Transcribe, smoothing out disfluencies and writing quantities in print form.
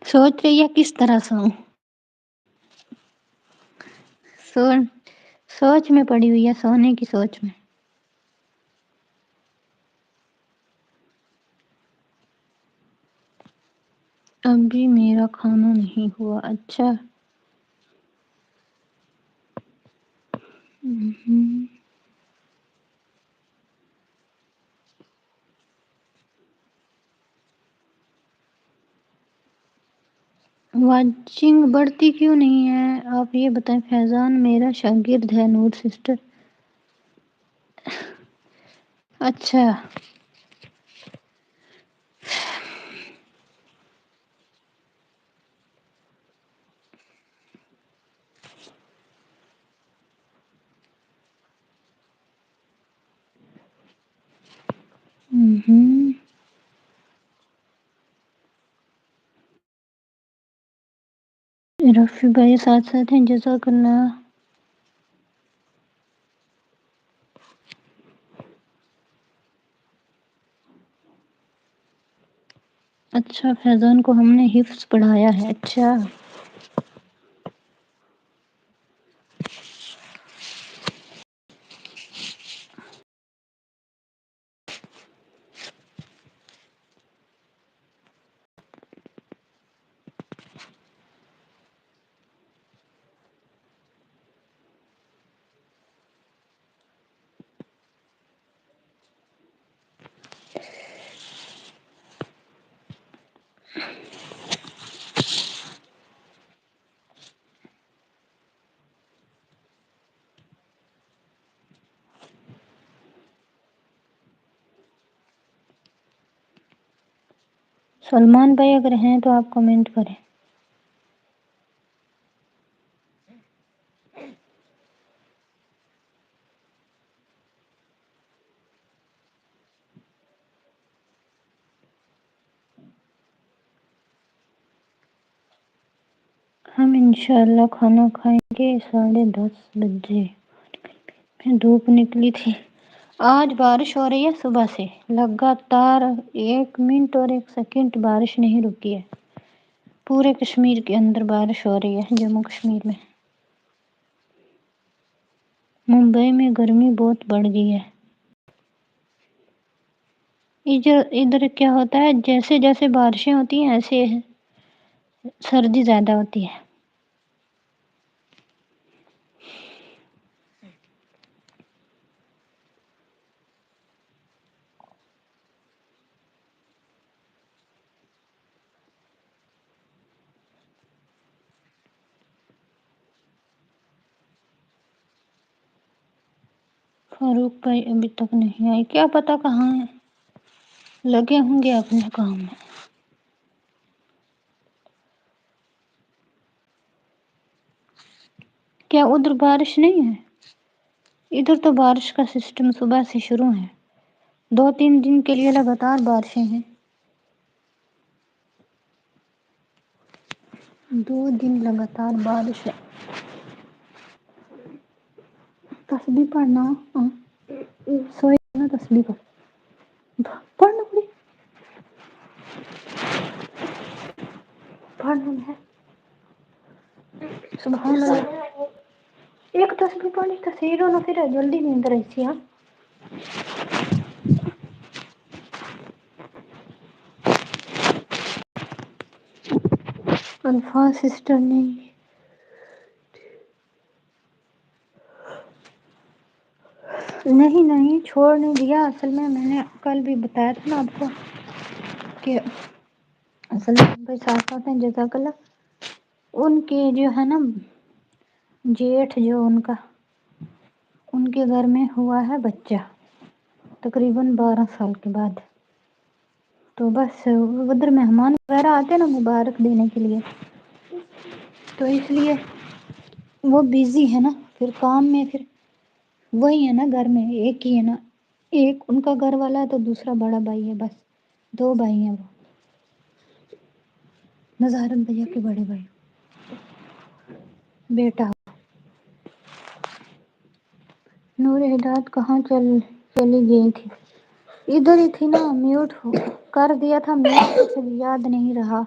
سوچ رہی ہے کس طرح سوؤں. سو سوچ میں پڑی ہوئی ہے، سونے کی سوچ میں. ابھی میرا کھانا نہیں ہوا. اچھا. واچنگ بڑھتی کیوں نہیں ہے آپ یہ بتائیں. فیضان میرا شاگرد ہے. نور سسٹر. اچھا. رفیع بھائی ساتھ ساتھ ہیں. جزاک اللہ. اچھا فیضان کو ہم نے حفظ پڑھایا ہے. اچھا. سلمان بھائی اگر ہیں تو آپ کمنٹ کریں. ہم انشاءاللہ کھانا کھائیں گے 10:30 بجے. دھوپ نکلی تھی. آج بارش ہو رہی ہے صبح سے لگاتار. 1 منٹ اور 1 سیکنڈ بارش نہیں رکی ہے. پورے کشمیر کے اندر بارش ہو رہی ہے. جموں کشمیر میں. ممبئی میں گرمی بہت بڑھ گئی ہے. ادھر کیا ہوتا ہے جیسے جیسے بارشیں ہوتی ہیں ایسے سردی زیادہ ہوتی ہے. فاروق بھائی ابھی تک نہیں آئے. کیا پتا کہاں ہے. لگے ہوں گے اپنے کام میں. کیا ادھر بارش نہیں ہے؟ ادھر تو بارش کا سسٹم صبح سے شروع ہے. 2-3 دن کے لیے لگاتار بارشیں ہیں. 2 دن لگاتار بارش ہے. تسبیح پڑھنا. سوئے نا تسبیح پڑھنا پڑی پڑھنا ہے. سبحان اللہ. ایک تسبیح پڑھی تو صحیح رہو نا پھر جلدی نیند رہی. الفاظ سسٹر نے نہیں چھوڑ نہیں دیا. اصل میں نے کل بھی بتایا تھا نا آپ کو کہ اصل میں ساتھ ساتھ ہیں. جزاک اللہ. ان کے جو ہے نا جیٹھ جو ان کے گھر میں ہوا ہے بچہ تقریباً 12 سال کے بعد. تو بس ادھر مہمان وغیرہ آتے نا مبارک دینے کے لیے. تو اس لیے وہ بزی ہے نا پھر کام میں. پھر وہی ہے نا گھر میں ایک ہی ہے نا. ایک ان کا گھر والا ہے تو دوسرا بڑا بھائی ہے. بس 2 بھائی ہیں. وہ نظارن بھیا کے بڑے بھائی بیٹا. نور ہدایت کہاں چلی گئی تھی؟ ادھر ہی تھی نا. میوٹ کر دیا تھا میوٹ. یاد نہیں رہا.